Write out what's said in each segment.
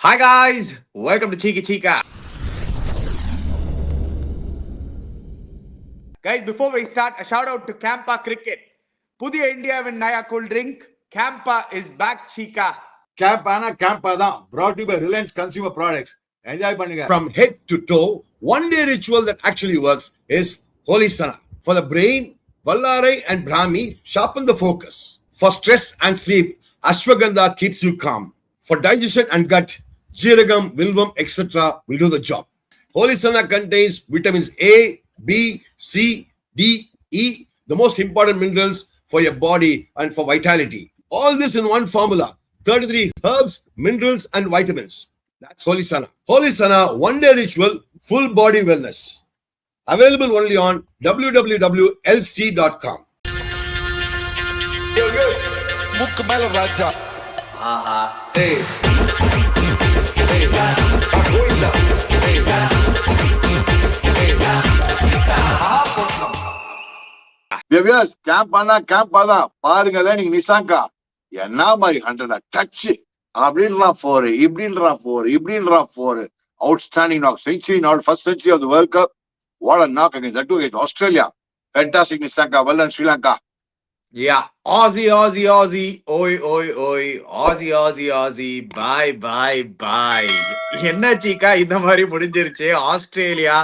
Hi guys, welcome to Chiki Chika. Guys, before we start, a shout out to Campa Cricket. Pudiya India win Naya Cool Drink. Campa is back, Chika. Campana Campa brought to you by Reliance Consumer Products. Enjoy பண்ணுங்க. From head to toe, one day ritual that actually works is Holy Sana. For the brain, Vallarai and Brahmi sharpen the focus. For stress and sleep, Ashwagandha keeps you calm. For digestion and gut, Jeeragam, Vilvam, etc. will do the job. Holy Sana contains vitamins A, B, C, D, E, the most important minerals for your body and for vitality. All this in one formula. 33 herbs, minerals, and vitamins. That's Holy Sana. Holy Sana one-day ritual, full body wellness. Available only on www.lc.com. Mukbal Raja. Hey. Camp பாருங்க நீங்க நிசாங்கா என்ன மாதிரி 100 touch அப்படின்றான் 4 இப்படின்றான் 4 இப்படின்றான் 4 outstanding knock century not first century of the world cup what a knock against that to against Australia fantastic Nissanka well done Sri Lanka Yeah, Aussie, oi, Aussie, bye. என்ன சீக்கா இந்த மாதிரி முடிஞ்சிருச்சு. ஆஸ்திரேலியா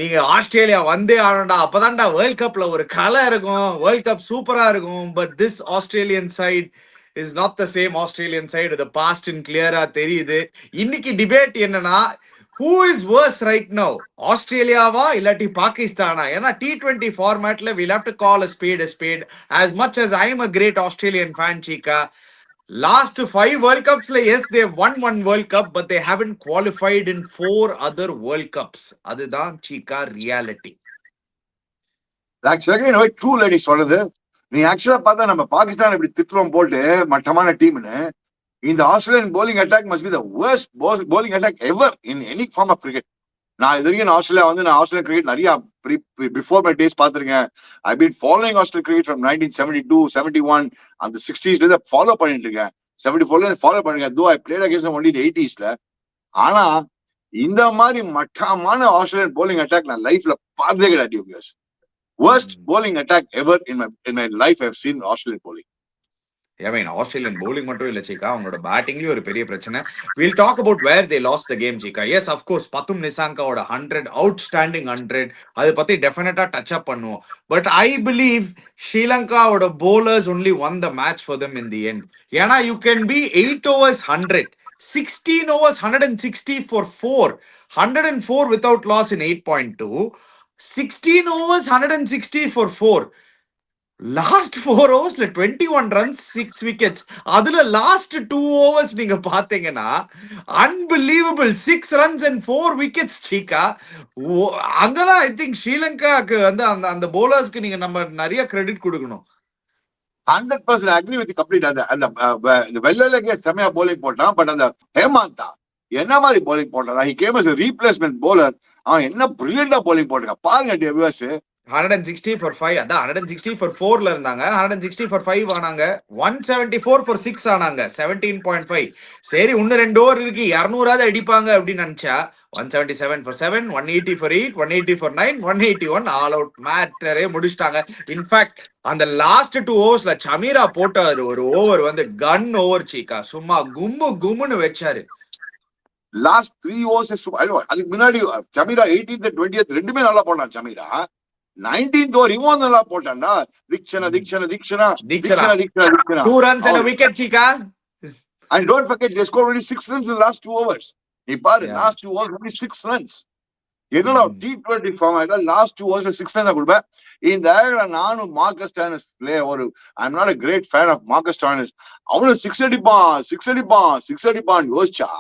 நீங்க ஆஸ்திரேலியா வந்தே ஆனண்டா, அப்பதான்டா வேர்ல்ட் கப்ல ஒரு கலை இருக்கும், வேர்ல்ட் கப் சூப்பரா இருக்கும். But this Australian side is not the same Australian side. The past in கிளியரா தெரியுது. இன்னைக்கு டிபேட் என்னன்னா, who is worse right now? ஆஸ்திரேலியாவா இல்லாட்டி பாகிஸ்தானா? ஏன்னா T20 ஃபார்மேட்ல we'll have to call a spade. As much as I am a great Australian fan, Chika, last 5 World Cups, yes, they've won 1 World Cup, but they haven't qualified in 4 other World Cups. அதுதான் Chika reality. ஆக்சுவலா true lady சொல்றது. நீ ஆக்சுவலா பார்த்தா நம்ம பாகிஸ்தான் இப்படி திட்டுறோம் போட்டு மட்டமான டீம்னு. இந்த Australian bowling attack must be the worst bowling attack ever in any form of cricket. நான் இது வரைக்கும் ஆஸ்திரேலியன் கிரிக்கெட் நிறைய பிஃபோர் மை டேஸ் பார்த்திருக்கேன். I been following Australian cricket from 1972, 71 அந்த 60s இருந்து ஃபாலோ பண்ணிட்டு இருக்கேன். 74ல ஃபாலோ பண்ணிருக்கேன். தோ ஐ பிளேட் அகைன்ஸ்ட் ஒன்லி 80sல. ஆனா இந்த மாதிரி மட்டமான ஆஸ்திரேலியன் bowling attack நான் லைஃப்ல பார்த்ததே கிடையாது. Worst bowling attack ever in my life I've seen Australian bowling. I mean, Australian bowling மட்டும் இல்ல Chika, அவங்களோட பேட்டிங்லயும் ஒரு பெரிய பிரச்சனை. We'll talk about where they lost the game, Chika. Yes, of course, Pathum Nissankaவோட 100 outstanding 100 அது பத்தி டெஃபினட்டா டச் அப் பண்ணுவோம். But I believe Sri Lankaவோட bowlers only won the match for them in the end. ஏன்னா you can be 8 overs 100, 16 overs 160 for 4, 104 without loss in 8.2, 16 overs 160 for 4. Last 4 ஓவர்ஸ்ல 21 runs 6 wickets. அதுல last 2 overs நீங்க பாத்தீங்கன்னா unbelievable 6 runs and 4 wickets சீக்கா. அங்கதான் I think ஸ்ரீலங்காக்கு வந்து அந்த போலர்ஸ்க்கு நீங்க நம்ம நிறைய கிரெடிட் கொடுக்கணும். 100% அக்ரி வித் கம்ப்ளீட். அந்த வெள்ளலக்கே செமையா போலிங் போட்டான். பட் அந்த ஹேமாந்தா என்ன மாதிரி போலிங் போட்டான். He came as replacement bowler. அவன் என்ன பிரில்லியண்டா போலிங் போட்டிருக்கான் பாருங்க வியூவர்ஸ். 160 for 5, அதான் 160 for 4ல இருந்தாங்க, 160 for 5 ஆனாங்க, 174 for 6 ஆனாங்க, 17.5. சரி இன்னும் 2 ஓவர் இருக்கு, 200 அடிப்பாங்க அப்படின்னு நினைச்சா 177 for 7, 180 for 8, 180 for 9, 181 all out. மேட்டரே முடிச்சிட்டாங்க. இன்ஃபேக்ட் அந்த லாஸ்ட் 2 ஓவர்ஸ்ல சமீரா போட்டாரு ஒரு ஓவர் வந்து கன் ஓவர் சீக்கா, சும்மா கும்முன்னு வச்சாரு. லாஸ்ட் 3 ஓவர்ஸ் அதுக்கு முன்னாடி சமீரா 18th 20th ரெண்டுமே நல்லா போட்டான். சமீரா 19th ஓவர் இவன் நல்லா போட்டான்டா. Theekshana 2 runs and a wicket, Chika. And don't forget they scored only 6 runs in the last 2 overs. நீ பாரு last 2 overs only 6 runs. என்னடா T20 ஃபார்மேட்ல லாஸ்ட் 2 overs 6 runs கொடுப்பேன். இந்த நானும் Marcus Stoinis I am not a great fan of Marcus Stoinis. அவனும் 6 அடிப்பான் யோசிச்சா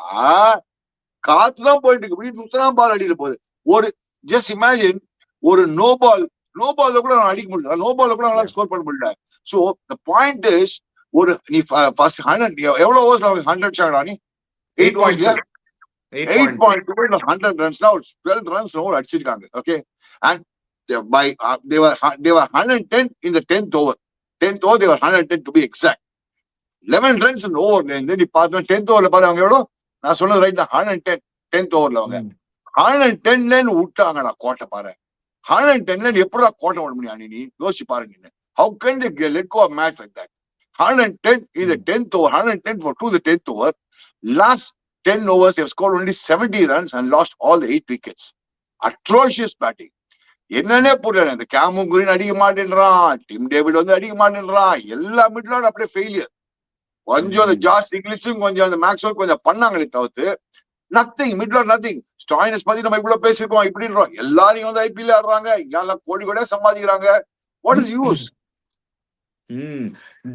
காத்துதான் போயிட்டு இருக்கு. இப்படி சுத்தலாம் பால் அடியில போகுது. ஒரு ஜஸ்ட் இமேஜின் ஒரு நோ பால்ல கூட அடிக்க முடியல. நோ பால்ல கூட அவங்களால ஸ்கோர் பண்ண முடியல. சோ தி பாயிண்ட் இஸ் ஒரு நீ ஃபர்ஸ்ட் 100 எவ்வளவு ஓவர்ஸ்ல 100 ஷாட் ஆனி 8 ஓவர்ஸ்ல 8.2 100 ரன்ஸ்னா 12 ரன்ஸ் ஓவர் அடிச்சிருக்காங்க. Okay and by they were 110 in the 10th over. 10th over they were 110 to be exact. 11 runs in over. And then நீ பார்த்தா 10th ஓவர்ல பாரு அவங்க எவ்வளவு நான் சொன்னது ரைட் தான். 110 10th ஓவர்ல அவங்க 110 விட்டாங்கடா கோட்டை பாரு. 110 எப்படா கோட்டை விட முடியும் நீ யோசிச்சு பாருங்க. நீ how can they let go of match like that? 110 is the 10th over. 110 for 2 the 10th over. Last 10 overs they have scored only 70 runs and lost all the 8 wickets. Atrocious batting. என்னன்னே புரியல. இந்த game green அடிக்க மாட்டேன்றான், Tim David வந்து அடிக்க மாட்டேன்றான், எல்லா மிட்லோட அப்படியே failure. கொஞ்சம் அந்த ஜார்ஜ் இங்கிலீஷும் கொஞ்சம் அந்த மேக்ஸ்வெல் கொஞ்சம் பண்ணாங்களே தவிர்த்து நத்திங் மிட்லோட் நத்திங். ஸ்டாயினஸ் பத்தி நம்ம இவ்வளவு பேசிருக்கோம் இப்படின்றோம். எல்லாரையும் வந்து ஐபிஎல் ஆடுறாங்க, இங்க கோடி கோடியா சம்பாதிக்கிறாங்க. What is use?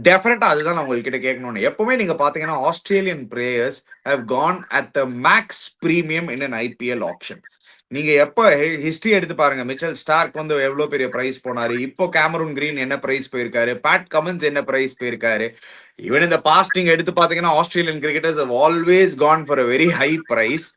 டெஃபினட்டா அதுதான் நான் உங்ககிட்ட கேட்கணும்னு. எப்பவுமே நீங்க பாத்தீங்கன்னா Australian players have gone at the max premium in an IPL option. நீங்க எப்ப ஹிஸ்டரி எடுத்து பாருங்க, மிச்சல் ஸ்டார்க் வந்து எவ்வளவு பெரிய பிரைஸ் போனாரு, இப்போ கேமரூன் கிரீன் என்ன பிரைஸ் போயிருக்காரு, பேட் கமின்ஸ் என்ன பிரைஸ் போயிருக்காரு. ஈவன் இந்த பாஸ்ட் நீங்க எடுத்து பாத்தீங்கன்னா Australian cricketers have always gone for a very high price.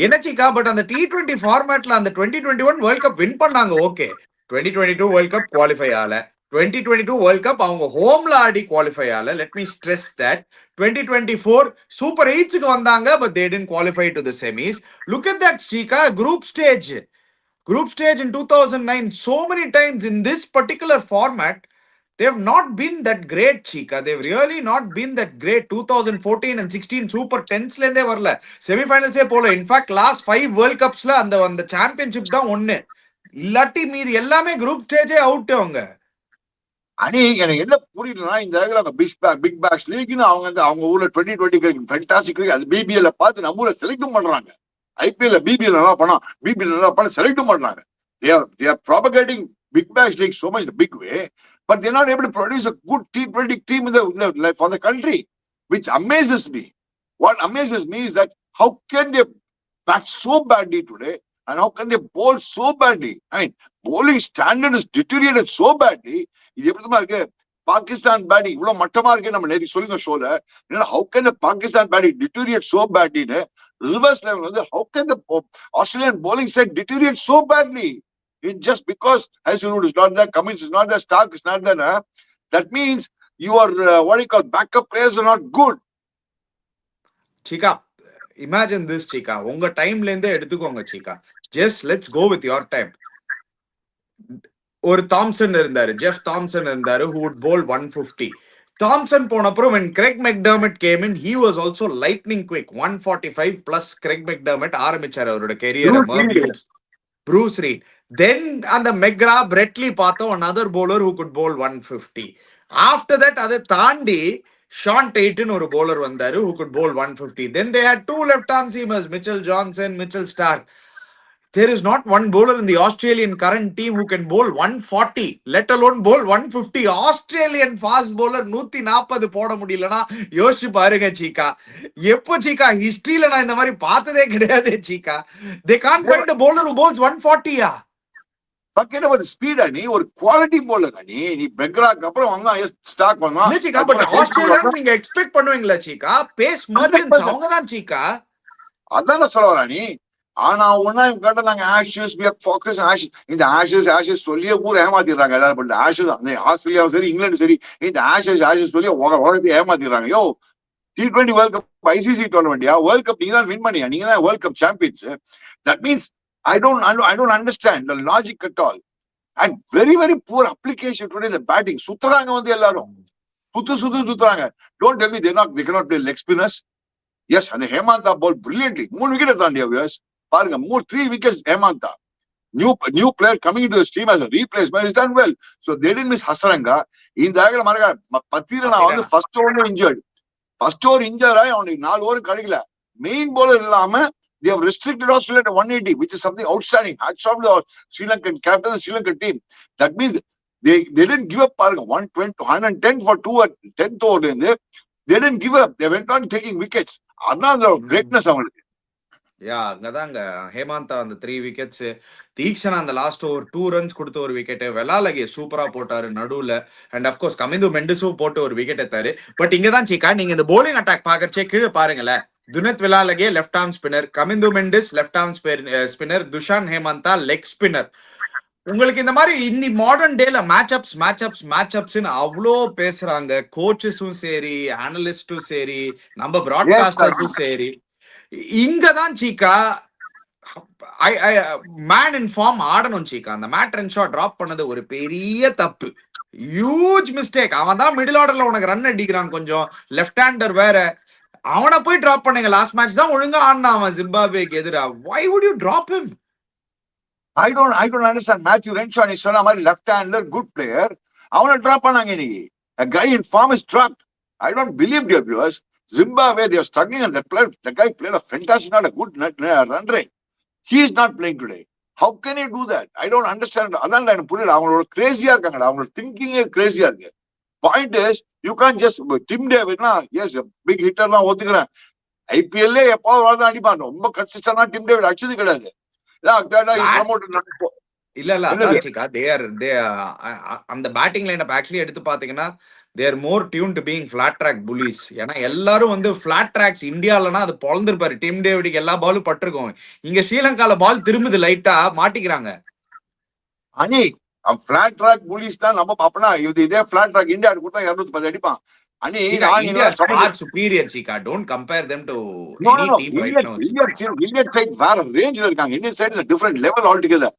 என்னச்சிக்கா பட் அந்த T20 ஃபார்மேட்ல அந்த 2021 வேர்ல்ட் கப் வின் பண்ணாங்க. ஓகே, 2022 வேர்ல்ட் கப் குவாலிஃபை ஆகல. 2022 வேர்ல்ட் கப் அவங்க ஹோம்ல ஆடி குவாலிஃபை ஆகல. Let me stress that. 2024 super 8க்கு வந்தாங்க, but they didn't qualify to the semis. Look at that, Chika. Group stage in 2009. So many times in this particular format, they have not been that great, Chika. They've really not been that great. 2014 and 16 super 10s ல இருந்தே வரல, செமிஃபைனல்ஸே போல. In fact last 5 world கப்ஸ்ல அந்த championship தான் ஒண்ணு, இல்லாட்டி மீது எல்லாமே குரூப் ஸ்டேஜே அவுட். அவங்க அணி எனக்கு என்ன புரியலன்னா, இந்த பிக் பேஷ் லீக்னு அவங்க ஊர்ல 2020 கிரிக்கெட் ஃபேண்டாஸ்டிக் கிரிக்கெட் அது பிபிஎல் பார்த்து நம்ம ஊர்ல செலக்டும் பண்றாங்க. ஐபிஎல் பிபிஎல் நல்லா பண்ணா, பிபிஎல் நல்லா பண்ண செலக்டும் பண்றாங்க. they are propagating big bash league so much the big way, but they're not able to produce a good T20 team in the for the country, which amazes me. What amazes me is that how can they bat so badly today and how can they bowl so badly? I mean, bowling standard is deteriorated so badly. இது எப்படிமா இருக்கு? Pakistan batting இவ்வளவு மட்டமா இருக்கு. நம்ம நேற்று சொல்லிங்க ஷோல, how can the Pakistan batting deteriorate so badly? Reverse level வந்து how can the Australian bowling set deteriorate so badly? It just because Hazelwood is not there, Cummins is not there, Stark is not there, that means your what you call backup players are not good. Chika, imagine this, Chika. உங்க டைம்ல இருந்தே எடுத்துக்கோங்க Chika. Just let's go with your time. ஒரு Thomson இருந்தாரு, Jeff Thomson இருந்தாரு, who would bowl 150. Thomson போன அப்புறம் when Craig McDermott came in, he was also lightning quick. 145 plus Craig McDermott ஆரம்பிச்சாரு அவரோட கெரியர். Bruce Reed. Then அந்த McGraw Bradley பார்த்தோம், another bowler who could bowl 150. After that அதை தாண்டி Shawn டெய்டன் ஒரு bowler வந்தாரு who could bowl 150. Then they had two left arm seamers, Mitchell Johnson, Mitchell Stark. There is not one bowler in the Australian current team who can bowl 140, let alone bowl 150. Australian fast bowler 140 போட முடியலனா யோசிச்சு பாருங்க Chika. எப்போ Chika ஹிஸ்டரியில நான் இந்த மாதிரி பார்த்ததே கிடையாது Chika. They can't find a bowler who bowls 140. Forget about the speed. நீ ஒரு குவாலிட்டி bowler நீ பெக்ராக்கு அப்புறம் வந்தா ஸ்டாக் வந்தா Chika. But ஆஸ்திரேலியா நீங்க எக்ஸ்பெக்ட் பண்ணுவீங்களா Chika? பேஸ் மர்ச்சன்ட்ஸ் அவங்க தான் Chika. அதான சொல்ல வரா நீ. ஆனா ஒன்னா கேட்டா நாங்க ஆஷஸ் ஃபோக்கஸ் இந்த ஆஷஸ் சொல்லியே ஊர் ஏமாத்திடுறாங்க எல்லாரும். பட் ஆஷஸ் அந்த ஆஸ்திரேலியாவும் சரி இங்கிலாந்து சரி இந்த ஆஷஸ் சொல்லி உலகத்தை ஏமாத்திடுறாங்க. யோ T20 வேர்ல்ட் கப் ஐசிசி டோர்னமெண்ட்யா வேர்ல்ட் கப் நீங்க தான் வின் பண்ணியா, நீங்க தான் world cup champions. That means I don't understand the logic at all, and very very poor application today. The batting சுத்துறாங்க வந்து எல்லாரும் சுத்துறாங்க. Don't tell me they cannot play leg spinners. Yes, and Hemanta bowled brilliantly. 3 wickets dandiya views பாருங்க, 3 wickets Hemanta. New player coming into the team as a replacement has done well. So they didn't miss Hasaranga. இந்த ஆகல மறக்க பத்திரனா வந்து first over injured. First over injure ஆகி அவனுக்கு 4 over கிடைக்கல. Main bowler இல்லாம they have restricted Australia to 180, which is something outstanding. Hats off to the Sri Lankan captain, the Sri Lankan team. That means they didn't give up. 110 for 2 at 10th over. They didn't give up. They went on taking wickets. அதான் the greatness அவங்களுக்கு. அங்கதாங்க ஹேமாந்தா அந்த 3 wickets, Theekshana அந்த last over 2 runs கொடுத்த ஒரு wicket, வெலாலகே சூப்பரா போட்டாரு நடுவுல, and of course Kamindu மெண்டிஸும் போட்டு ஒரு விக்கெட் எடுத்தாரு. பட் இங்கதான் Chika நீங்க இந்த bowling அட்டாக் பாக்கறச்சே கீழே பாருங்களேன். Dunith Wellalage left arm spinner, Kamindu Mendis left arm spinner, Dushan Hemantha leg spinner. உங்களுக்கு இந்த மாதிரி இன்னி மாடர்ன் டேல மேட்ச் அப்ஸ் அவ்வளோ பேசுறாங்க. கோச்சஸும் சரி, அனலிஸ்டும் சரி, நம்ம பிராட்காஸ்டர்ஸும் சரி. இங்கதான் சீக்கா மேன் இன் ஃபார்ம் ஆடணும் சீக்கா. அந்த மேட் ரென்ஷா டிராப் பண்ணது ஒரு பெரிய தப்பு, ஹியூஜ் மிஸ்டேக். அவன் தான் மிடில் ஆர்டர்ல உனக்கு ரன் அடிக்கிறான், கொஞ்சம் லெஃப்ட் ஹேண்டர் வேற. அவனை போய் டிராப் பண்ணுங்க. லாஸ்ட் மேட்ச் தான் ஒழுங்கா ஆடினா அவன் ஜிம்பாப்வேக்கு எதிரா. why would you drop him? I don't understand. Matthew Renshaw நீ சொன்ன மாதிரி லெஃப்ட் ஹேண்டர் குட் பிளேயர், அவனை டிராப் பண்ணாங்க இன்னைக்கு. A guy in form is dropped. I don't believe dear viewers. Zimbabwe, they are struggling, and the guy played a fantastic, not a good run rate. He is not playing today. How can he do that? I don't understand. அதான் எனக்கு புரியல. அவங்களோட கிரேசியா இருக்காங்கடா, அவங்களோட திங்கிங்கே கிரேசியா இருக்கு. Point is you can just Tim டேவிட்னா எஸ் பிக் ஹிட்டர் தான் ஒத்துக்கிறேன். ஐபிஎல்லே எப்பாவது வரதான் அடிப்பான். ரொம்ப கன்சிஸ்டன்டா டிம் டேவிட் அடிச்சது கிடையாது. இல்ல அதான் சீக்கா, அந்த பேட்டிங் லைன் ஆக்சுவலி எடுத்து பாத்தீங்கன்னா they are more tuned to being flat track bullies. ஏன்னா எல்லாரும் வந்து flat tracks இந்தியாலனா அது பொளந்திருப்பாரு. டிம் டேவிடுக்கு எல்லா பாலும் பட்டிருக்கும். இங்க ஸ்ரீலங்கால பால் திரும்புது, லைட்டா மாட்டிக்கிறாங்க. அனி பிளாட் ட்ராக் புலிஸ் தான் நம்ம அப்பனா இதே பிளாட் ட்ராக் இந்தியா கொடுத்தா 210 அடிப்பான். அனி India is far superior சீக்கா. don't compare them to any team right now. Indian side வேற ரேஞ்ச்ல இருக்காங்க. Indian side is a different level altogether.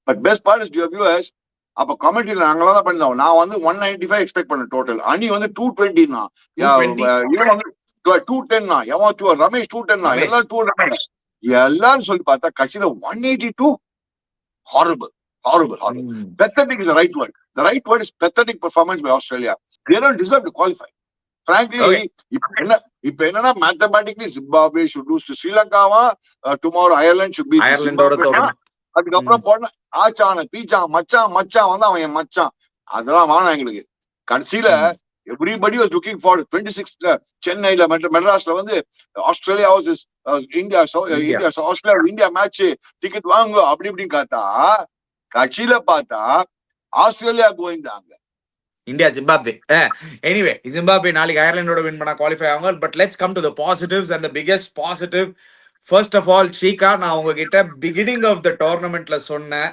But best part is your viewers, அப்ப கமெண்ட்ரியில நாங்களா தான் பண்ணிருந்தோம். நான் வந்து 195 எக்ஸ்பெக்ட் பண்ண டோட்டல். அனி வந்து 220 210 எவன் ரமேஷ் 210 எல்லாம் 200 எல்லாரும் சொல்லி பார்த்தா கட்சியில 182. Horrible. Pathetic is the right word. The right word is pathetic performance by Australia. They don't deserve to qualify. Frankly, இப்ப என்னன்னா mathematically Zimbabwe should lose to Sri Lanka. Tomorrow Ireland should beat Zimbabwe. அதுக்கப்புறம் போன ஆச்சான பீச்சா மச்சான் வந்து அவன் என் மச்சான், அதெல்லாம் வேணாம் எங்களுக்கு. கடைசியில everybody was looking for 26 சென்னையில மெட்ராஸ்ல வந்து Australia versus India Australia India match ticket வாங்க அப்படி இப்படின்னு காத்தா கட்சியில பார்த்தா ஆஸ்திரேலியா கோயிந்தாங்க. India Zimbabwe. எனிவே ஜிம்பாப்வே நாளைக்கு அயர்லாண்டோட வின் பண்ணா குவாலிஃபை ஆவாங்க. But let's come to the positives and the biggest positive. First of all Srika, நான் உங்ககிட்ட பிகினிங் ஆஃப் த டோர்னமெண்ட்ல சொன்னேன்,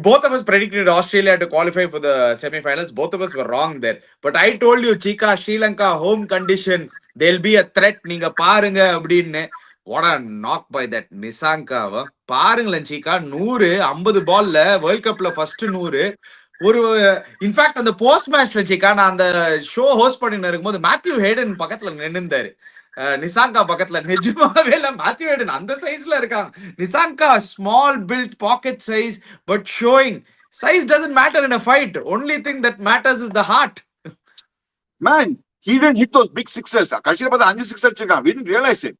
both of us predicted Australia to qualify for the semi-finals. Both of us were wrong there. But I told you, Chika, Sri Lanka home condition, they'll be a threat. நீங்க பாருங்க அப்படின்னு. What a knock by that Nissanka. பாருங்களேன் சீக்கா, 100 50 பால்ல world கப்ல first 100. ஒரு in fact அந்த post மேட்ச்ல சீக்கா, நான் அந்த ஷோ ஹோஸ்ட் பண்ணிட்டு இருக்கும்போது மேத்யூ ஹேடன் பக்கத்துல நின்னுந்தாரு, நிசாங்கா பக்கத்துல. நிஜமாவே இல்ல, மேத்யூ ஹேடன் அந்த சைஸ்ல இருக்காங்க. Nissanka small build pocket size, but showing size doesn't matter in a fight. Only thing that matters is the heart. Man, he didn't hit those big sixes. கடைசியில பார்த்தா 5 6 அடிச்சிருக்கான். We didn't realize it.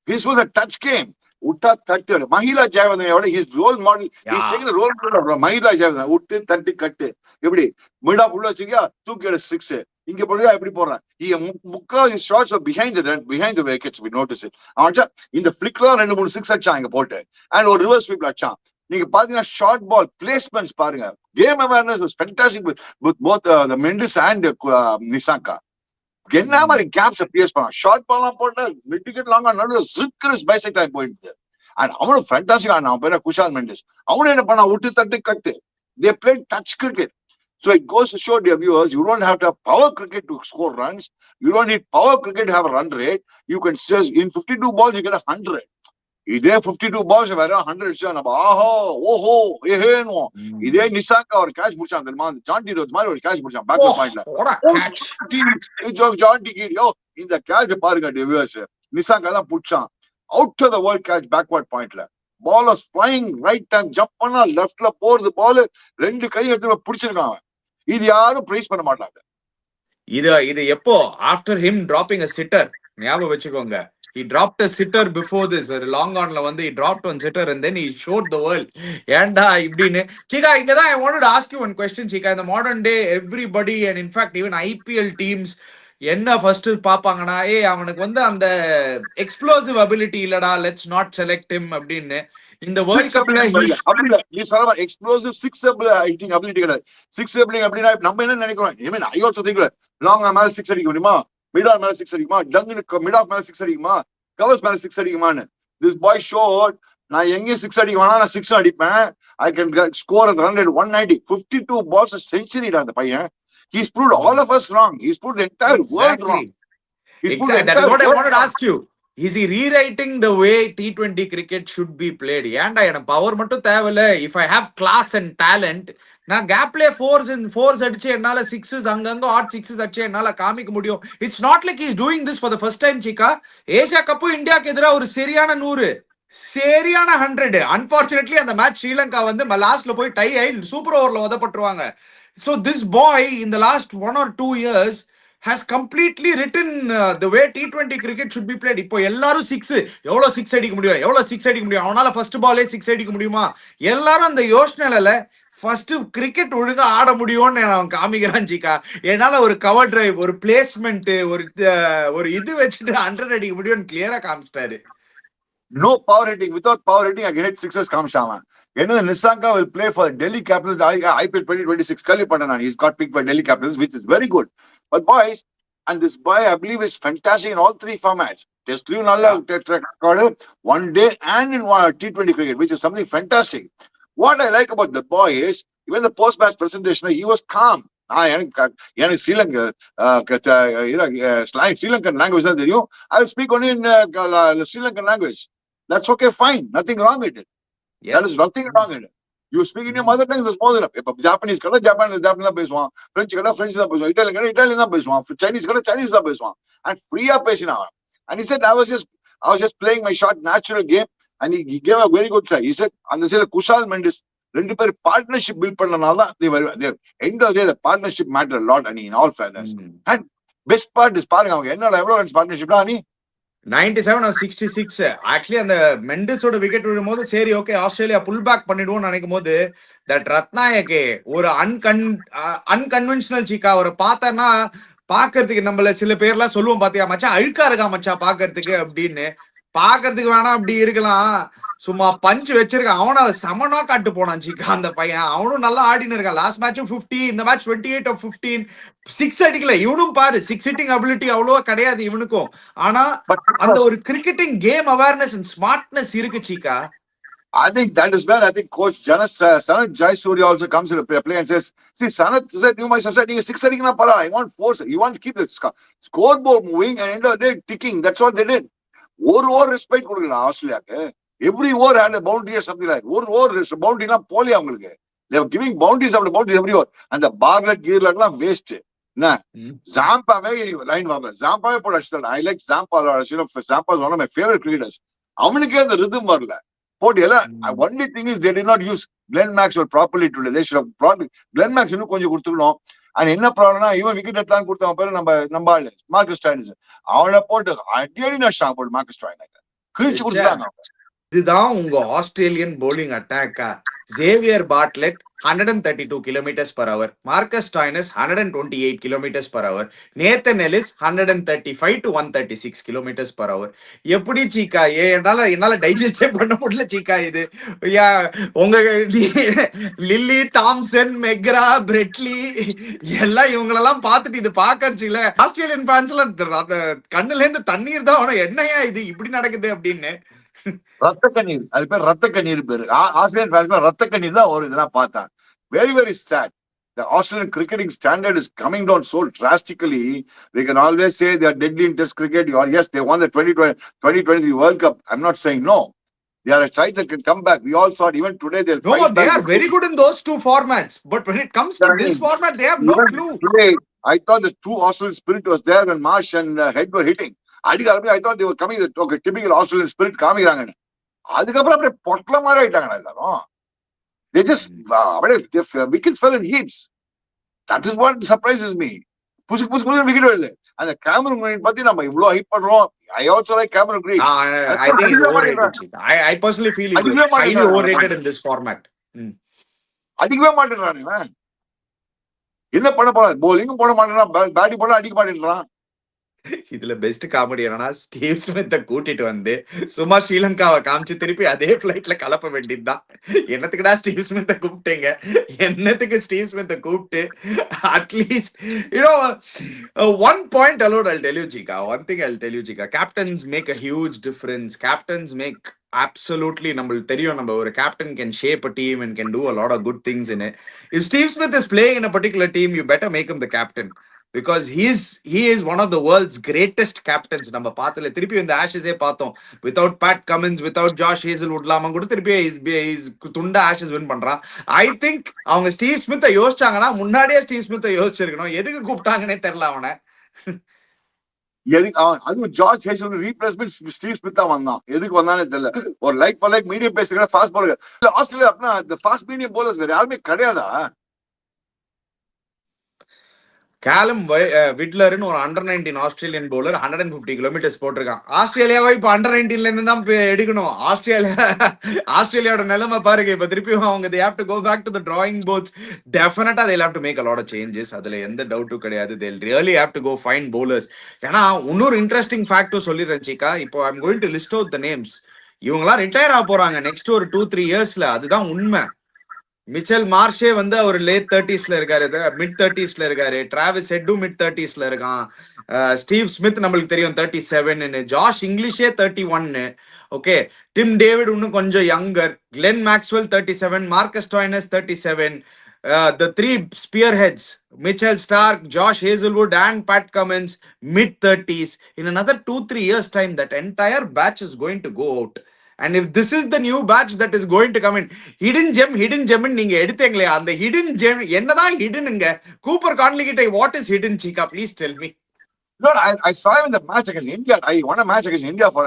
This was a touch game. உட்டா தட்டு. Mahila ஜெயவர்தனோட his role model, he's taking the role model of Mahila Jayewardene. உட்டு தட்டு கட்டு எப்படி mid of உள்ள வச்சிருக்கியா, தூக்கி எடு 6. இங்க போடுறியா எப்படி போடுறான். முக்கா his shots are behind the wickets. We notice it. அவன் இந்த ஃபிளிக்ல 2-3 6 அடிச்சான் இங்க போட்டு, அண்ட் ஒரு ரிவர்ஸ் ஸ்வீப்ல அடிச்சான். நீங்க பாத்தீங்கன்னா ஷார்ட் பால் பிளேஸ்மெண்ட்ஸ் பாருங்க. Game awareness was fantastic with both the Mendis and Nissanka. என்ன மாதிரி கேப்ஸ் பிளேஸ் பண்ணா, ஷார்ட் பால்லாம் போட்டு மிட் விக்கெட் லாங்கா நடுவுல சிக்கரஸ் பைசெக்ட் ஆகி போயிடுது. அண்ட் அவனும் ஃபேண்டாஸ்டிக் ஆனா, அவன் பேரு குஷால் மெண்டிஸ். அவனும் என்ன பண்ணா, விட்டு தட்டு கட்டு. They played touch cricket. So it goes to show, dear viewers, you don't have to have power cricket to score runs. You don't need power cricket to have a run rate. You can just, in 52 balls, you get 100. இதே 52 balls வேற 100 நம்ம ஆஹோ ஓஹோ ஏஹேனுவோம். இதே நிசாங்கா ஒரு catch பிடிச்சான் தெரியுமா, Jonty Rhodes மாதிரி ஒரு catch பிடிச்சான் பேக் பாயிண்ட்ல. ஜான்டி கீரியோ இந்த கேட்ச் பாருங்க வியூவர்ஸ், நிசாங்கா தான் பிடிச்சான். Out of the world catch backward பாயிண்ட்ல. Ball was flying right hand jump பண்ணா லெஃப்ட்ல போறது பால், 2 கை எடுத்து பிடிச்சிருக்கான். இது யாரும் பிரைஸ் பண்ண மாட்டாங்க. இது எப்போ after him dropping a sitter, ஞாபகம் வச்சுக்கோங்க. He dropped a sitter before this. Long onல வந்து he dropped one sitter and then he showed the world. ஏண்டா இப்படின்னு. Chika, இங்கதான் I wanted to ask you one question, Chika. In the modern day, everybody and in fact even IPL teams என்ன first பாப்பாங்கன்னா, அவனுக்கு வந்து அந்த explosive ability இல்லடா, let's not select him அப்படின்னு. இந்த வேர்ல்ட் கப்ல நீ சொல்ற எக்ஸ்ப்ளோசிவ் 6 அபிலிட்டி கிடையாது. 6 அப்படின்னா நம்ம என்ன நினைக்கிறோம், ஐ மீன் ஐ ஆல்சோ திங்க் லாங் மேல 6 அடிக்க முடியுமா, மிட் ஆஃப் மேல 6 அடிக்குமா, டங்குக்கு மிட் ஆஃப் மேல 6 அடிக்குமா, கவர்ஸ் மேல 6 அடிக்குமான்னு. திஸ் பாய் ஷோட் நான் எங்கேயும் 6 அடிக்க வேணா, நான் 6 அடிப்பேன். I can score at 190 52 balls a century டா அந்த பையன். He's proved all of us wrong. He's proved the entire world wrong. Exactly. That is what I wanted to ask you. Is he rewriting the way T20 cricket should be played? ஏன்டா எனக்கு power மட்டும் தேவையில்ல. If I have class and talent, நான் கேப்ல force அடிச்சு என்னால sixes அங்கங்க hot sixes அடிச்சு என்னால காமிக்க முடியும். It's not like is doing this for the first time Shikha. Asia cup இந்தியாவுக்கு எதிராக ஒரு சரியான 100, சரியான 100. அன்பார்ச்சுனேட்லி அந்த மேட்ச் ஸ்ரீலங்கா வந்து லாஸ்ட்ல போய் டை ஆகி சூப்பர் ஓவர்ல உதப்பட்டுருவாங்க. So this boy in the last 1 or 2 years has completely written the way T20 cricket should be played. இப்போ எல்லாரும் 6 எவ்வளவு 6 அடிக்க முடியும், எவ்வளவு 6 அடிக்க முடியும், அவனால ஃபர்ஸ்ட் பாலே 6 அடிக்க முடியுமா, எல்லாரும் அந்த யோசனையில ஃபர்ஸ்ட் கிரிக்கெட் ஒழுங்கா ஆட முடியும்னு அவன் காமிக்கிறான் ஜிகா. என்னால ஒரு கவர் டிரைவ், ஒரு பிளேஸ்மெண்ட், ஒரு இது வச்சுட்டு 100 அடிக்க முடியும்னு கிளியரா காமிச்சிட்டாரு. No power hitting. Without power hitting, I can hit sixes. Kamshama. Nisanka will play for Delhi Capitals. IPL 2026. Kali Patanan. He's got picked by Delhi Capitals, which is very good. But boys, and this boy, I believe, is fantastic in all 3 formats. Test record, one day, and in T20 cricket, which is something fantastic. What I like about the boy is, even the post-match presentation, he was calm. Sri Lankan language. I will speak only in Sri Lankan language. That's okay, fine. Nothing wrong with it. Yes. There is nothing wrong with it. You speak in your mother tongue, there's more than enough. Japanese, Japanese தான் பேசுவான். French, French தான் பேசுவான். Italian தான் பேசுவான். Chinese, Chinese தான் பேசுவான். And free up பேசினான். And he said, I was just playing my short natural game, and he gave a very good try. He said, and they said, Kushal Mendis, 2 பேர் partnership build பண்ணனால தான் end of the day, the partnership matter a lot, and in all fairness. And best part is பாருங்க அவங்க என்னோட எவ்வளவு runs பார்ட்னர்ஷிப்னா நீ 97 or 66. Actually அந்த மெண்டிஸோட wicket விழும்போது சரி ஓகே ஆஸ்திரேலியா புல் பேக் பண்ணிடுவோம்னு நினைக்கும் போது தட் ரத்னாயகே ஒரு அன்கன்வென்ஷனல் சிக்கா ஒரு பார்த்தனா பாக்குறதுக்கு நம்மள சில பேர்லாம் சொல்லுவோம் பாத்தியா மச்சான் அழுக்கா இருக்கா மச்சான் பாக்குறதுக்கு அப்படின்னு. பாக்குறதுக்கு வேணா அப்படி இருக்கலாம், சும்மா பஞ்ச் வச்சிருக்கான். அவனை சமனா காட்டு போனான் சிக்கா அந்த பையன். அவனும் நல்லா ஆடினு இருக்கான். லாஸ்ட் மேட்சும் 50, இந்த மேட்ச் 28 of 15. 6 அடிக்கல. இவனும் பாரு 6 ஹிட்டிங் அபிலிட்டி அவ்வளவா கிடையாது இவனுக்கும். ஆனா அந்த ஒரு cricketing game awareness and smartness இருக்கு சிக்கா. I think that is where I think Coach Sanath Jayasuriya also comes into play and says, see, Sanath said, you might have said, 6 அடிக்கனா para. I want 4. You want to keep the scoreboard moving and end of the day ticking. That's what they did. ஒரு over respect கொடுக்கலாம் ஆஸ்திரேலியாக்கு. Every over had a boundary or something like. ஒரு over பவுண்டரிலாம் போலி அவங்களுக்கு. They were giving boundaries after boundaries every over. அந்த Bartlett கீர்லெட்லாம் waste. என்ன ஜாம்பாவே line வாங்க, ஜாம்பாவே போட அடிச்சிட்டாங்க. I like Zampa. Zampa is one of my favorite cricketers. அவனுக்கே அந்த ரிதம் வரல போட்டு எல்லாம். Only thing is they did not use Glenn Maxwell properly today. They should have brought Glenn Maxwell இன்னும் கொஞ்சம் கொடுத்துக்கணும். அண்ட் என்ன ப்ராப்ளம்னா இவன் விக்கெட் எடுத்தான் கொடுத்தவன் பேரு நம்ம ஆளு மார்க்கஸ் ஸ்டாயின்ஸ். அவனை போட்டு அடியடி நஷ்டம் போட்டு மார்க்கஸ் ஸ்டாயின்ஸ் கிழிச்சு கொடுத்தாங்க. இதுதான் உங்க Australian polling அட்டாக்கா. Xavier Bartlett 132 km/h, Marcus Stoinis 128 km/h, Nathan Ellis 135 to 136 km/h. எப்படி சீக்கா என்னால டைஜஸ்டே பண்ண முடியல சீக்கா இது. உங்க லில்லி தாம்சன், மெக்ரா, பிரெட்லி எல்லாம் இவங்களெல்லாம் பார்த்துட்டு இது பாக்கறதுல ஆஸ்திரேலியன் ஃபேன்ஸ் எல்லாம் கண்ணுல இருந்து தண்ணீர் தான் வரும். என்னையா இது இப்படி நடக்குது அப்படின்னு. ரத்த கண்ணீர், அது பேர் ரத்த கண்ணீர் பேரு. ஆஸ்திரேலியன் ஃபேன்ஸ் ரத்த கண்ணீர் தான் ஒரு இதெல்லாம் பார்த்தேன். Very very sad. The Australian cricketing standard is coming down so drastically. We can always say they are deadly in test cricket. Yes, they won the 2023 World Cup. I'm not saying no. They are a side that can come back. We all saw it. Even today they'll fight back. They are very good in those 2 formats. But when it comes to this format, they have no clue. Today, I thought the true Australian spirit was there when Marsh and Head were hitting. I thought they were coming, okay, typical Australian spirit காமிக்கிறாங்கன்னு. அதுக்கப்புறம் அப்படியே பொட்டல மாதிரி ஆயிட்டாங்க எல்லாரும். They just wickets fell in heaps. That is what surprises me. புசுக்கு wicket வருது. அந்த Cameron green பத்தி நம்ம இவ்வளவு ஹைப் பண்றோம். I also like Cameron Green. I think he's overrated. I personally feel he's highly overrated in this format. அடிக்கவே மாட்டேன்றான் இவன். என்ன பண்ண போறான்? bowling போட மாட்டேன்றான், பேட்டிங் போட அடிக்க மாட்டேன்றான். இதுல பெஸ்ட் காமெடி என்னன்னா ஸ்டீவ் ஸ்மித்த கூட்டிட்டு வந்து சும்மா ஸ்ரீலங்காவை காமிச்சு திருப்பி அதே பிளைட்ல கலப்ப வேண்டியதுதான். என்னத்துக்குடா ஸ்டீவ் ஸ்மித்த கூப்பிட்டீங்க? என்னத்துக்கு ஸ்டீவ் ஸ்மித்த கூப்பிட்டு at least one point alone I'll tell you Jika, one thing I'll tell you Jika, captains make a huge difference. Captains make absolutely, நம்மளுக்கு தெரியும் நம்ம ஒரு captain can shape a team and can do a lot of good things in it. If Steve Smith is playing in a particular team, you better make him the captain. because he is one of the world's greatest captains. நம்ம பார்த்தல திருப்பி இந்த ஆஷஸே பார்த்தோம். without Pat Cummins, without Josh Hazelwood லாம கூட திருப்பி துண்டா Ashes win பண்றான். I think அவங்க Steve ஸ்மித்தை யோசிச்சாங்கன்னா முன்னாடியே ஸ்டீவ் ஸ்மித்தை யோசிச்சிருக்கணும். எதுக்கு கூப்பிட்டாங்கன்னே தெரியல அவனை. அதுவும் George hazel replacement Steve Smith தான் வந்தான். எதுக்கு வந்தானே தெரியல. ஒரு லைக் ஃபார் லைக் மீடியம் பேசுகிற ஃபாஸ்ட் பவுலர். ஆஸ்திரேலியா அப்படின்னா இந்த ஃபாஸ்ட் மீடியம் பவுலர்ஸ் வேற யாருமே கிடையாதா? கேலம் விட்லர்னு ஒரு அண்டர் 19 ஆஸ்திரேலியன் பவுலர் 150 கிலோமீட்டர்ஸ் போட்டிருக்கான். ஆஸ்திரேலியாவை இப்ப அண்டர் 19ல இருந்து தான் எடுக்கணும். ஆஸ்திரேலியாவோட நிலைமை பாருங்க. இப்ப திருப்பி அவங்க they have to go back to the drawing boards. Definitely they'll have to make a lot of changes. அதுல எந்த டவுட்டும் கிடையாது. They'll really have to go find bowlers. ஏன்னா இன்னொரு இன்ட்ரெஸ்டிங் ஃபேக்டும் சொல்லிடுறேன் சீக்கா. இப்போ I'm going to list out the names. இவங்களாம் retire ஆக போறாங்க நெக்ஸ்ட் ஒரு 2-3 இயர்ஸ்ல. அதுதான் உண்மை. மிச்சல் மார்ஷே வந்து அவர் லேட் 30ஸ்ல இருக்காரு, மிட் 30ஸ்ல இருக்காரு. டிராவிஸ் ஹெட்டு மிட் 30ஸ்ல இருக்கான். ஸ்டீவ் ஸ்மித் நம்மளுக்கு தெரியும் 37. ஜாஷ் இங்கிலீஷே 31. ஓகே, டிம் டேவிட் இன்னும் கொஞ்சம் younger. Glenn Maxwell 37, Marcus Stoinis 37. The three spearheads, Mitchell Starc, Josh Hazelwood and Pat Cummins, mid 30s. In another 2-3 years time, that entire batch is going to go out. And if this is the new batch that is going to come in, hidden gem நீங்க எடுத்தீங்களே, அந்த hidden gem என்னதான் hiddenங்க? Cooper Connolly கிட்ட what is hidden, Chika? Please tell me. No, I saw him in the match against India. I won a match against India for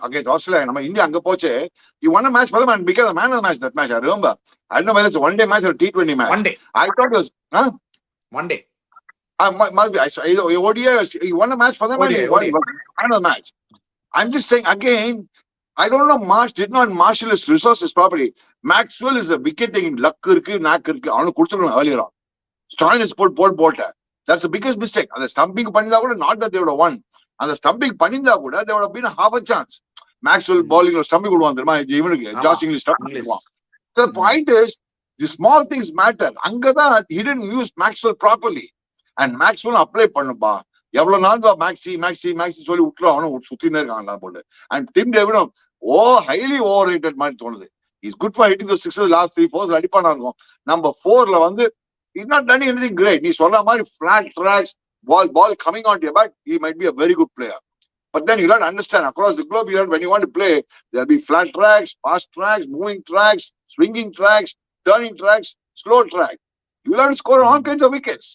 against Australia. நம்ம India அங்க போச்சு. He won a match for them and became the man of the match that match. I remember. I don't know whether it's a one-day match or a T20 match. One day. I thought it was One day. Must be. ODI. He won a match for them and he won man of the match. I'm just saying again. I don't know. Marsh did not marshal his resources properly. Maxwell is a wicket-taking luck இருக்கு, knack இருக்கு. அவனுக்கு கொடுத்துருக்கணும் earlier on. Stoinis போட்ட. That's the biggest mistake. அந்த stumping பண்ணிருந்தா கூட not that they would have won. அந்த stumping பண்ணிருந்தா கூட they would have been half a chance. Maxwell bowling stumping விடுவான் தெரியுமா? இவனுக்கு ஜாஸ் இங்கிலீஷ் ஸ்டம்பிங் விடுவான். The point is, the small things matter. அங்கதான் he didn't use Maxwell properly. And Maxwell apply பண்ணுப்பா. எவ்வளவு நாள் மேக்ஸி சொல்லி விட்டுரும். அவனும் சுத்தினே இருக்கான் போட்டு. And Tim David highly overrated மாதிரி தோணுது. He's good for hitting the sixes last 3-4 அடிப்பானா இருக்கும். Number 4ல வந்து he's not done anything great. நீ சொல்ற மாதிரி flat tracks, ball coming onto your back, he might be a very good player. But then you have to understand, across the globe, when you want to play, there'll be flat tracks, fast tracks, moving tracks, swinging tracks, turning tracks, slow track. You'll have to score all kinds of wickets.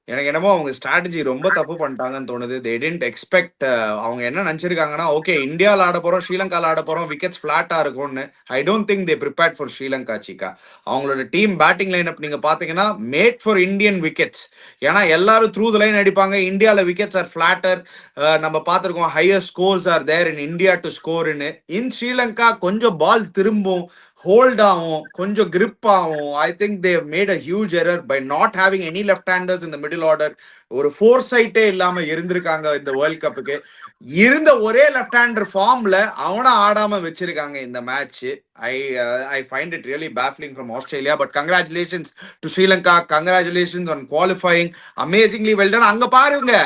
எனக்கு என்னமோ அவங்க strategy ரொம்ப தப்பு பண்ணிட்டாங்கன்னு தோணுது. தே didn't expect. அவங்க என்ன நினைச்சிருக்காங்கன்னா, okay இந்தியாவில் ஆட போறோம், ஸ்ரீலங்காவில் ஆட போறோம், விக்கெட்ஸ் ஃபிளாட்டா இருக்கும்னு. I don't think they prepared for Sri Lanka Cheeka. அவங்களோட டீம் பேட்டிங் லைன் அப் நீங்க பாத்தீங்கன்னா மேட் ஃபார் இந்தியன் விக்கெட்ஸ். ஏன்னா எல்லாரும் த்ரூ த லைன் அடிப்பாங்க. இந்தியாவில் விக்கெட்ஸ் ஆர் ஃபிளாட்டர். நம்ம பார்த்துருக்கோம் higher scores are there in India to ஸ்கோர்னு. இன் ஸ்ரீலங்கா கொஞ்சம் பால் திரும்பும், ஹோல்ட் ஆகும், கொஞ்சம் கிரிப் ஆகும். I think they made a huge error by not having any left handers in the middle order. ஒரு ஃபோர்சைட்டே இல்லாம இருந்திருக்காங்க இந்த வேர்ல்ட் கப்புக்கு. இருந்த ஒரே லெஃப்ட் ஹேண்டர் ஃபார்ம்ல அவனை ஆடாம வச்சிருக்காங்க இந்த match. I find it really baffling from Australia. But congratulations to Sri Lanka. Congratulations on qualifying. Amazingly well done. அங்க பாருங்க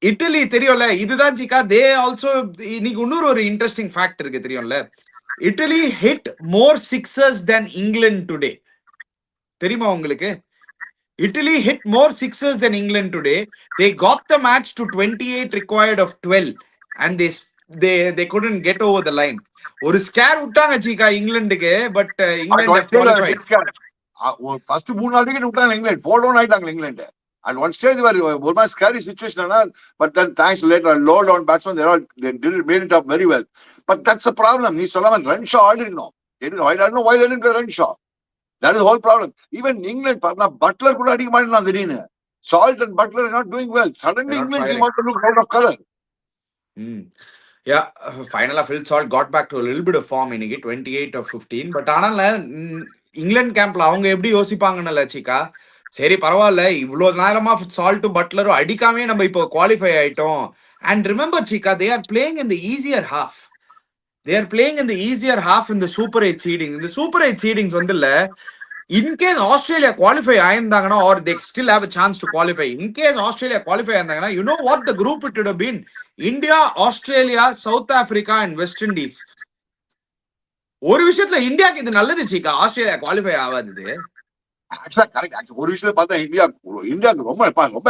இட்டலி தெரியும்ல, இதுதான் சீக்கா. தே ஆல்சோ இன்னைக்கு இன்னொரு ஒரு இன்ட்ரெஸ்டிங் ஃபேக்ட் இருக்கு தெரியும்ல. Italy hit more sixers than England today. தெரியுமா உங்களுக்கு? Italy hit more sixers than England today. They got the match to 28 required of 12 and they couldn't get over the line. ஒரு scare விட்டாங்க சீக்கா இங்கிலாந்துக்கு. But England first 3 நாள் wicket விட்டாங்க England. 4 down ஆயிட்டாங்க England. At one stage, were ஒரு மாதிரி scary situation, but then thanks later, low down batsmen, they made it up very well. But that's the problem. நீ சொல்லாம Renshaw ஆடிருக்கணும். I don't know why they didn't play Renshaw. That is the whole problem. Even England, Butler கூட அடிக்க மாட்டேன் திடீர்னு. Salt and Butler are not doing well. Suddenly England came out to look out of color. Yeah, finally Phil Salt got back to a little bit of form இன்னைக்கு 28 of 15. But ஆனால இங்கிலாந்து கேம்ப்ல அவங்க எப்படி யோசிப்பாங்கன்னு சீக்கா, சரி பரவாயில்ல இவ்வளவு நேரமா சால்ட் பட்லரும் அடிக்காமே நம்ம இப்போ குவாலிஃபை ஆயிட்டோம். And remember Cheeka, they are playing in the easier half. They are playing in the easier half in the super 8 seedings. இந்த சூப்பர் 8 சீடிங்ஸ் வந்து இல்ல, இன்கேஸ் ஆஸ்திரேலியா குவாலிஃபை ஆயிருந்தாங்கன்னா, are they still have a chance to qualify. In case Australia qualify ஆயிருந்தாங்கன்னா, you know what the group it would have been? India, Australia, South Africa and West Indies. ஒரு விஷயத்துல இந்தியாக்கு இது நல்லது சீக்கா, Australia qualify ஆகாதது. ஆக்சுவலா correct. ஒரு விஷயத்துல பார்த்தா இந்தியாவுக்கு ரொம்ப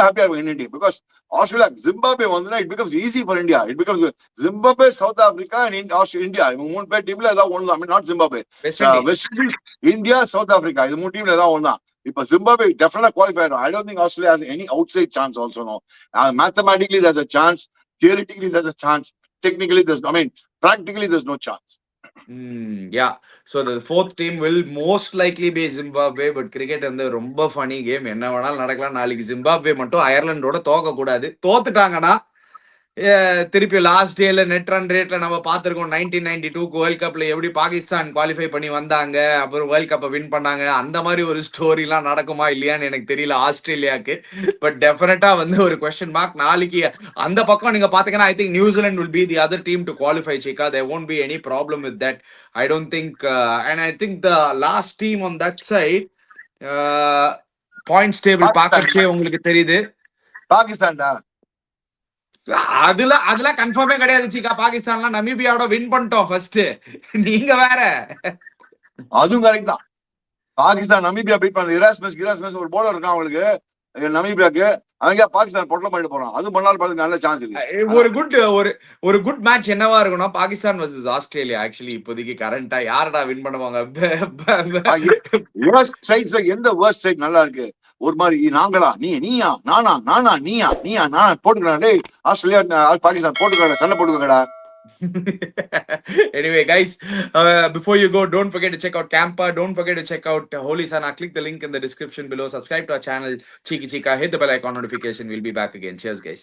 ஹாப்பியா இருக்கும் Indian team. Because Australia Zimbabwe வந்துன்னா it becomes easy for India. It becomes Zimbabwe, South Africa and India. இவங்க 3 பேர் டீம்ல ஏதாவது ஒண்ணு தான். Not Zimbabwe, West Indies, India, South Africa, இது 3 டீம்ல ஏதாவது ஒண்ணு தான். இப்ப ஜிம்பாப்வே டெஃபினட்டா குவாலிஃபை ஆயிடும். I don't think Australia has any outside chance also. No, mathematically there's a chance, theoretically there's a chance, technically practically there's no chance. Yeah. So the fourth team will most likely be Zimbabwe. But cricket வந்து ரொம்ப funny game. என்ன வேணாலும் நடக்கலாம். நாளைக்கு Zimbabwe மட்டும் அயர்லாண்டோட தோக்க கூடாது. தோத்துட்டாங்கன்னா திருப்பி லாஸ்ட் டேல நெட் ரன் ரேட்ல நம்ம பார்த்திருக்கோம். 1992 வேர்ல்ட் கப்ல எப்படி பாகிஸ்தான் குவாலிஃபை பண்ணி வந்தாங்க, அப்புறம் வேர்ல்ட் கப்பை வின் பண்ணாங்க. அந்த மாதிரி ஒரு ஸ்டோரி எல்லாம் நடக்குமா இல்லையான்னு எனக்கு தெரியல ஆஸ்திரேலியாவுக்கு. பட் டெஃபினட்டா வந்து ஒரு கொஸ்டின் மார்க். நாளைக்கு அந்த பக்கம் நீங்க பாத்தீங்கன்னா I think New Zealand will be the other team to qualify, Chika. There won't be any problem with that. I don't think and I think the last team on that side points table பாக்கறச்சே உங்களுக்கு தெரியுது பாகிஸ்தான்டா. அதெல்லாம் கன்ஃபார்மே கிடையாது சீக்கா. பாகிஸ்தான்லாம் நமீபியாவோட win பண்ணிட்டோம் first. நீங்க வேற. அதுவும் correct தான். Pakistan Namibia beat பண்ணது. இராஸ்மஸ் ஒரு போலர் இருக்கான் அவங்களுக்கு நமீபியாக்கு. அவங்க பாகிஸ்தான் பொட்டலம் பண்ணிட்டு போறான். அது பண்ணாலும் பார்த்து நல்ல சான்ஸ் இருக்கு. ஒரு குட் மேட்ச் என்னவா இருக்கும்னா பாகிஸ்தான் வர்சஸ் ஆஸ்திரேலியா. ஆக்சுவலி இப்போதைக்கு கரண்டா யாரடா வின் பண்ணுவாங்க? எந்த வேர்ஸ்ட் சைட் நல்லா இருக்கு? ஒரு மாதிரி நாங்களா நீயா நானா போட்டுக்கிறான். டேய் ஆஸ்திரேலியா பாகிஸ்தான் போட்டுக்கிறாங்க, சண்டை போட்டுக்கடா. Anyway, guys, before you go, don't forget to check out Campa. Don't forget to check out Holy Sana. Click the link in the description below. Subscribe to our channel, Cheeky Chika. Hit the bell icon notification. We'll be back again. Cheers, guys.